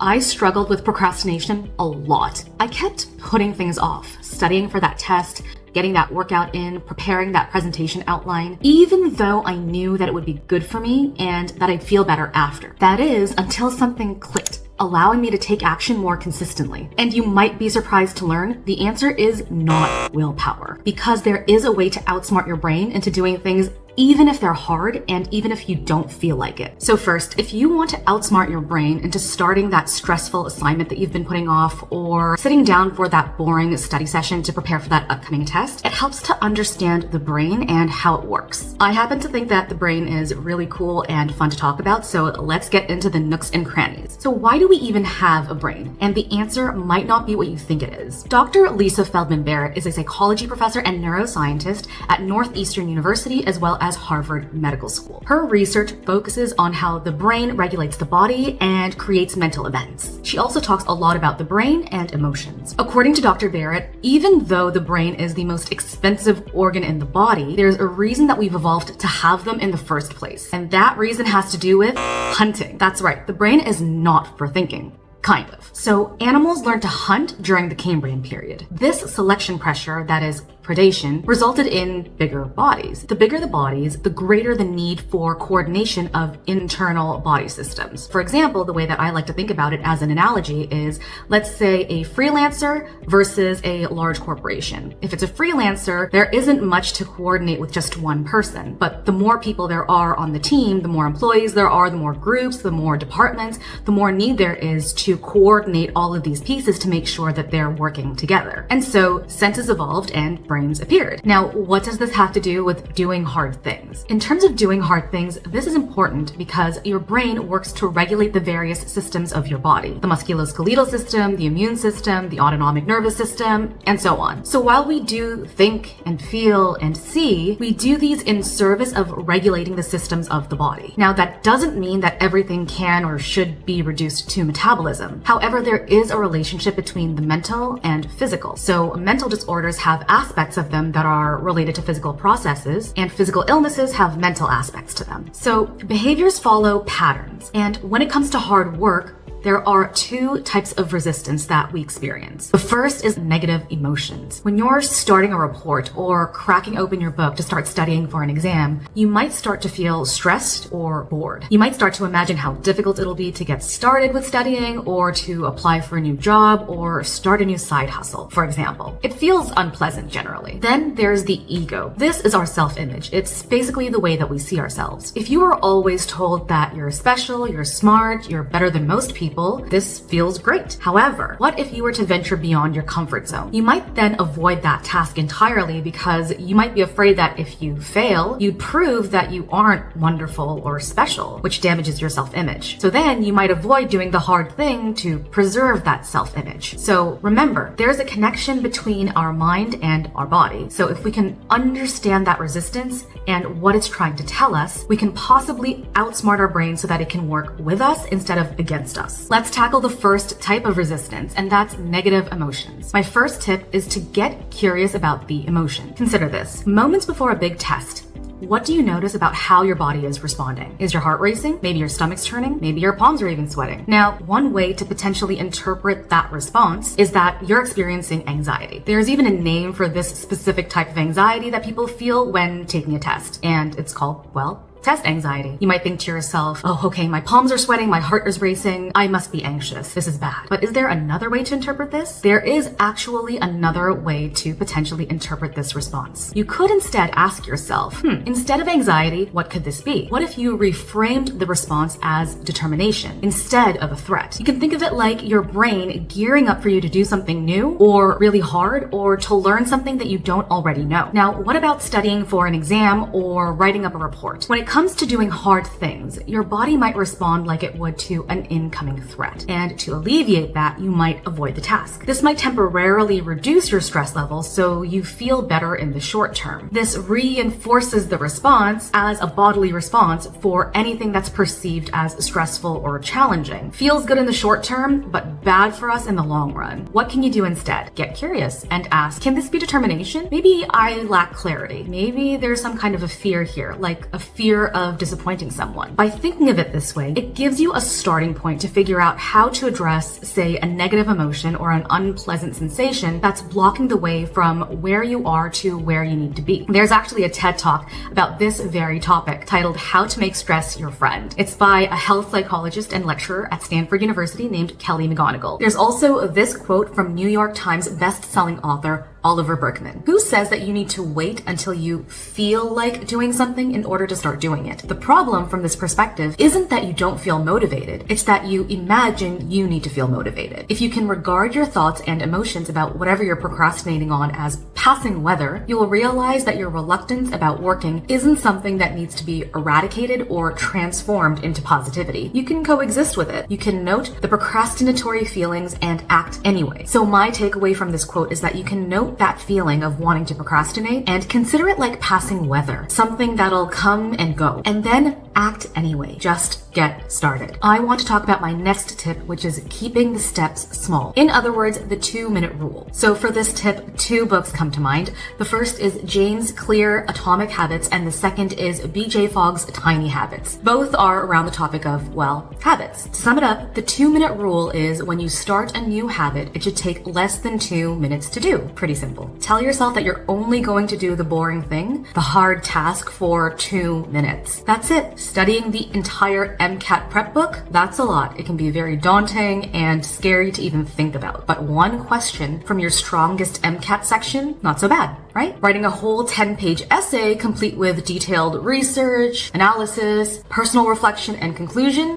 I struggled with procrastination a lot. I kept putting things off, studying for that test, getting that workout in, preparing that presentation outline, even though I knew that it would be good for me and that I'd feel better after. That is, until something clicked, allowing me to take action more consistently. And you might be surprised to learn the answer is not willpower, because there is a way to outsmart your brain into doing things even if they're hard and even if you don't feel like it. So first, if you want to outsmart your brain into starting that stressful assignment that you've been putting off or sitting down for that boring study session to prepare for that upcoming test, it helps to understand the brain and how it works. I happen to think that the brain is really cool and fun to talk about, so let's get into the nooks and crannies. So why do we even have a brain? And the answer might not be what you think it is. Dr. Lisa Feldman Barrett is a psychology professor and neuroscientist at Northeastern University as well as Harvard Medical School. Her research focuses on how the brain regulates the body and creates mental events. She also talks a lot about the brain and emotions. According to Dr. Barrett, even though the brain is the most expensive organ in the body, there's a reason that we've evolved to have them in the first place. And that reason has to do with hunting. That's right, the brain is not for thinking. Kind of. So animals learned to hunt during the Cambrian period. This selection pressure, that is predation, resulted in bigger bodies. The bigger the bodies, the greater the need for coordination of internal body systems. For example, the way that I like to think about it as an analogy is, let's say a freelancer versus a large corporation. If it's a freelancer, there isn't much to coordinate with just one person. But the more people there are on the team, the more employees there are, the more groups, the more departments, the more need there is to coordinate all of these pieces to make sure that they're working together. And so senses evolved and brains appeared. Now, what does this have to do with doing hard things? In terms of doing hard things, this is important because your brain works to regulate the various systems of your body. The musculoskeletal system, the immune system, the autonomic nervous system, and so on. So while we do think and feel and see, we do these in service of regulating the systems of the body. Now, that doesn't mean that everything can or should be reduced to metabolism. However, there is a relationship between the mental and physical. So mental disorders have aspects of them that are related to physical processes, and physical illnesses have mental aspects to them. So behaviors follow patterns. And when it comes to hard work, there are two types of resistance that we experience. The first is negative emotions. When you're starting a report or cracking open your book to start studying for an exam, you might start to feel stressed or bored. You might start to imagine how difficult it'll be to get started with studying or to apply for a new job or start a new side hustle, for example. It feels unpleasant generally. Then there's the ego. This is our self-image. It's basically the way that we see ourselves. If you are always told that you're special, you're smart, you're better than most people, this feels great. However, what if you were to venture beyond your comfort zone? You might then avoid that task entirely because you might be afraid that if you fail, you'd prove that you aren't wonderful or special, which damages your self-image. So then you might avoid doing the hard thing to preserve that self-image. So remember, there's a connection between our mind and our body. So if we can understand that resistance and what it's trying to tell us, we can possibly outsmart our brain so that it can work with us instead of against us. Let's tackle the first type of resistance, and that's negative emotions. My first tip is to get curious about the emotion. Consider this. Moments before a big test, what do you notice about how your body is responding? Is your heart racing? Maybe your stomach's turning? Maybe your palms are even sweating. Now, one way to potentially interpret that response is that you're experiencing anxiety. There's even a name for this specific type of anxiety that people feel when taking a test, and it's called, well, test anxiety. You might think to yourself, oh, okay, my palms are sweating, my heart is racing, I must be anxious. This is bad. But is there another way to interpret this? There is actually another way to potentially interpret this response. You could instead ask yourself, instead of anxiety, what could this be? What if you reframed the response as determination instead of a threat? You can think of it like your brain gearing up for you to do something new or really hard or to learn something that you don't already know. Now, what about studying for an exam or writing up a report? When it comes to doing hard things, your body might respond like it would to an incoming threat. And to alleviate that, you might avoid the task. This might temporarily reduce your stress level so you feel better in the short term. This reinforces the response as a bodily response for anything that's perceived as stressful or challenging. Feels good in the short term, but bad for us in the long run. What can you do instead? Get curious and ask, can this be determination? Maybe I lack clarity. Maybe there's some kind of a fear here, like a fear fear of disappointing someone. By thinking of it this way, it gives you a starting point to figure out how to address, say, a negative emotion or an unpleasant sensation that's blocking the way from where you are to where you need to be. There's actually a TED Talk about this very topic titled How to Make Stress Your Friend. It's by a health psychologist and lecturer at Stanford University named Kelly McGonigal. There's also this quote from New York Times best-selling author Oliver Berkman, who says that you need to wait until you feel like doing something in order to start doing it. The problem from this perspective isn't that you don't feel motivated, it's that you imagine you need to feel motivated. If you can regard your thoughts and emotions about whatever you're procrastinating on as passing weather, you will realize that your reluctance about working isn't something that needs to be eradicated or transformed into positivity. You can coexist with it. You can note the procrastinatory feelings and act anyway. So my takeaway from this quote is that you can note that feeling of wanting to procrastinate and consider it like passing weather, something that'll come and go, and then act anyway. Just get started. I want to talk about my next tip, which is keeping the steps small. In other words, the 2-minute rule. So for this tip, 2 books come to mind. The first is James Clear, Atomic Habits, and the second is BJ Fogg's Tiny Habits. Both are around the topic of, well, habits. To sum it up, the 2-minute rule is when you start a new habit, it should take less than 2 minutes to do. Pretty simple. Tell yourself that you're only going to do the boring thing, the hard task, for 2 minutes. That's it. Studying the entire MCAT prep book, that's a lot. It can be very daunting and scary to even think about. But one question from your strongest MCAT section, not so bad, right? Writing a whole 10-page essay complete with detailed research, analysis, personal reflection, and conclusion,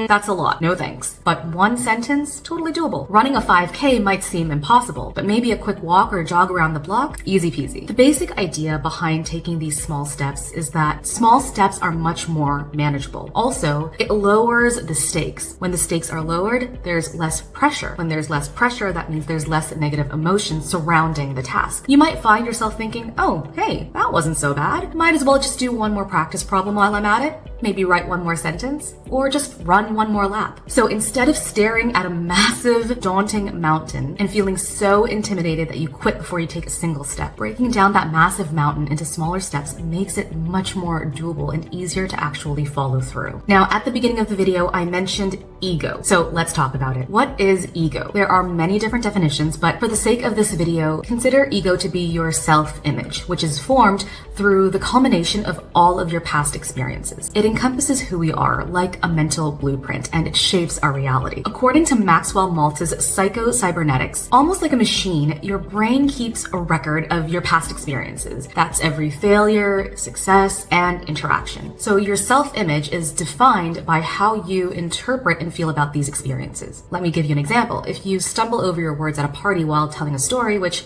that's a lot. No thanks. But 1 sentence, totally doable. Running a 5K might seem impossible, but maybe a quick walk or jog around the block, easy peasy. The basic idea behind taking these small steps is that small steps are much more manageable. Also, it lowers the stakes. When the stakes are lowered, there's less pressure. When there's less pressure, that means there's less negative emotion surrounding the task. You might find yourself thinking, oh, hey, that wasn't so bad. Might as well just do 1 more practice problem while I'm at it. Maybe write 1 more sentence, or just run 1 more lap. So instead of staring at a massive, daunting mountain and feeling so intimidated that you quit before you take a single step, breaking down that massive mountain into smaller steps makes it much more doable and easier to actually follow through. Now, at the beginning of the video, I mentioned ego. So let's talk about it. What is ego? There are many different definitions, but for the sake of this video, consider ego to be your self-image, which is formed through the culmination of all of your past experiences. It encompasses who we are, like a mental blueprint, and it shapes our reality. According to Maxwell Maltz's psycho-cybernetics, almost like a machine, your brain keeps a record of your past experiences. That's every failure, success, and interaction. So your self-image is defined by how you interpret and feel about these experiences. Let me give you an example. If you stumble over your words at a party while telling a story, which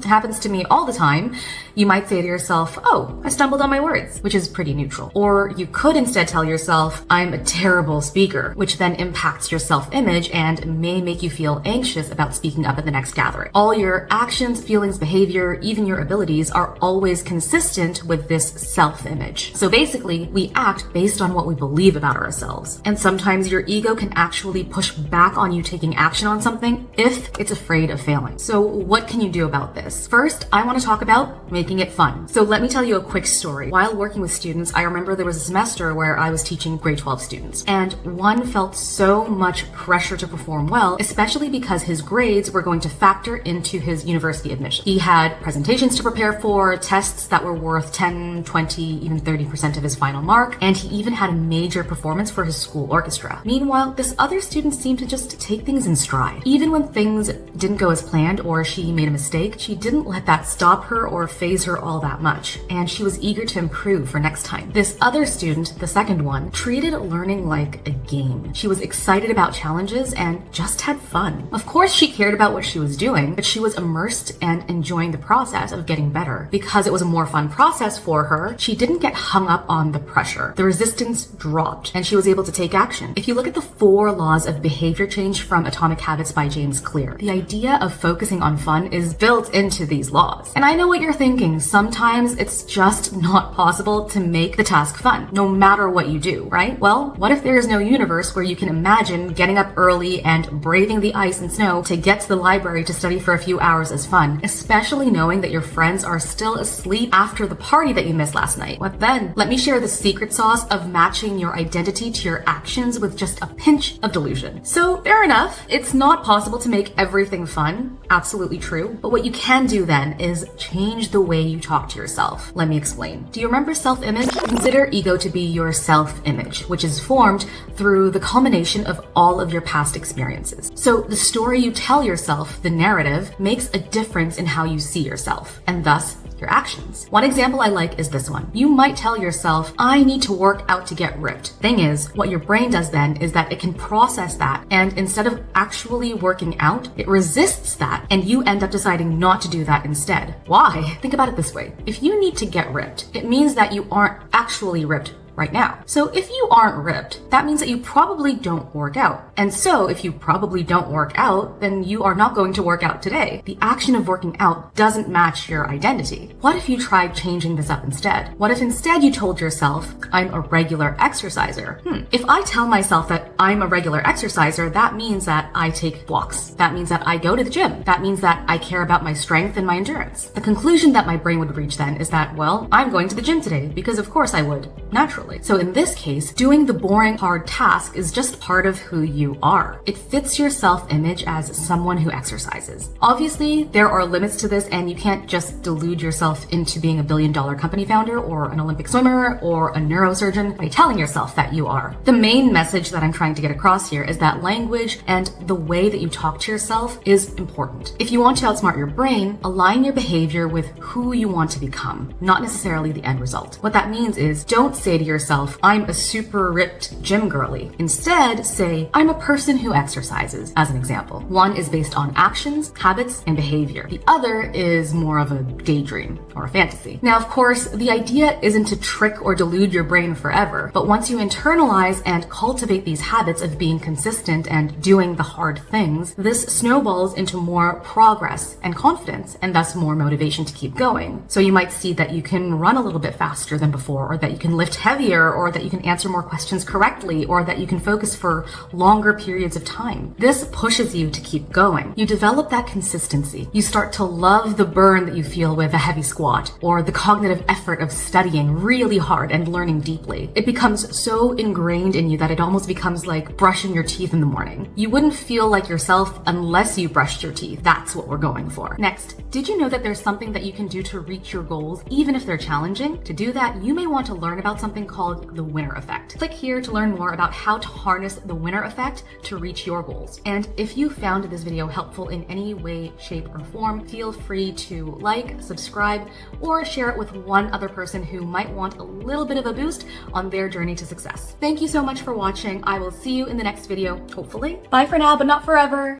happens to me all the time, you might say to yourself, oh, I stumbled on my words, which is pretty neutral. Or you could instead tell yourself, I'm a terrible speaker, which then impacts your self-image and may make you feel anxious about speaking up at the next gathering. All your actions, feelings, behavior, even your abilities are always consistent with this self-image. So basically, we act based on what we believe about ourselves. And sometimes your ego can actually push back on you taking action on something if it's afraid of failing. So what can you do about this? First, I want to talk about making it fun. So let me tell you a quick story. While working with students, I remember there was a semester where I was teaching grade 12 students, and one felt so much pressure to perform well, especially because his grades were going to factor into his university admission. He had presentations to prepare for, tests that were worth 10, 20, even 30% of his final mark, and he even had a major performance for his school orchestra. Meanwhile, this other student seemed to just take things in stride. Even when things didn't go as planned or she made a mistake, she didn't let that stop her or faze her all that much, and she was eager to improve for next time. This other student, the second one, treated learning like a game. She was excited about challenges and just had fun. Of course, she cared about what she was doing, but she was immersed and enjoying the process of getting better. Because it was a more fun process for her, she didn't get hung up on the pressure. The resistance dropped, and she was able to take action. If you look at the 4 laws of behavior change from Atomic Habits by James Clear, the idea of focusing on fun is built built into these laws. And I know what you're thinking. Sometimes it's just not possible to make the task fun, no matter what you do, right? Well, what if there is no universe where you can imagine getting up early and braving the ice and snow to get to the library to study for a few hours as fun, especially knowing that your friends are still asleep after the party that you missed last night? What then? Let me share the secret sauce of matching your identity to your actions with just a pinch of delusion. So, fair enough, it's not possible to make everything fun. Absolutely true. But what you can do then is change the way you talk to yourself. Let me explain. Do you remember self-image? Consider ego to be your self-image, which is formed through the culmination of all of your past experiences. So the story you tell yourself, the narrative, makes a difference in how you see yourself, and thus your actions. One example I like is this one. You might tell yourself, I need to work out to get ripped. Thing is, what your brain does then is that it can process that, and instead of actually working out, it resists that, and you end up deciding not to do that instead. Why? Think about it this way. If you need to get ripped, it means that you aren't actually ripped right now. So if you aren't ripped, that means that you probably don't work out. And so if you probably don't work out, then you are not going to work out today. The action of working out doesn't match your identity. What if you tried changing this up instead? What if instead you told yourself, I'm a regular exerciser? If I tell myself that I'm a regular exerciser, that means that I take walks. That means that I go to the gym. That means that I care about my strength and my endurance. The conclusion that my brain would reach then is that, well, I'm going to the gym today because of course I would, naturally. So in this case, doing the boring, hard task is just part of who you are. It fits your self-image as someone who exercises. Obviously, there are limits to this, and you can't just delude yourself into being a billion-dollar company founder or an Olympic swimmer or a neurosurgeon by telling yourself that you are. The main message that I'm trying to get across here is that language and the way that you talk to yourself is important. If you want to outsmart your brain, align your behavior with who you want to become, not necessarily the end result. What that means is, don't say to yourself, I'm a super ripped gym girly. Instead, say, I'm a person who exercises, as an example. One is based on actions, habits, and behavior. The other is more of a daydream or a fantasy. Now, of course, the idea isn't to trick or delude your brain forever, but once you internalize and cultivate these habits of being consistent and doing the hard things, this snowballs into more progress and confidence, and thus more motivation to keep going. So you might see that you can run a little bit faster than before, or that you can lift heavier, or that you can answer more questions correctly, or that you can focus for longer periods of time. This pushes you to keep going. You develop that consistency. You start to love the burn that you feel with a heavy squat, or the cognitive effort of studying really hard and learning deeply. It becomes so ingrained in you that it almost becomes like brushing your teeth in the morning. You wouldn't feel like yourself unless you brushed your teeth. That's what we're going for. Next, did you know that there's something that you can do to reach your goals, even if they're challenging? To do that, you may want to learn about something called the winner effect. Click here to learn more about how to harness the winner effect to reach your goals. And if you found this video helpful in any way, shape, or form, feel free to like, subscribe, or share it with one other person who might want a little bit of a boost on their journey to success. Thank you so much for watching. I will see you in the next video, hopefully. Bye for now, but not forever.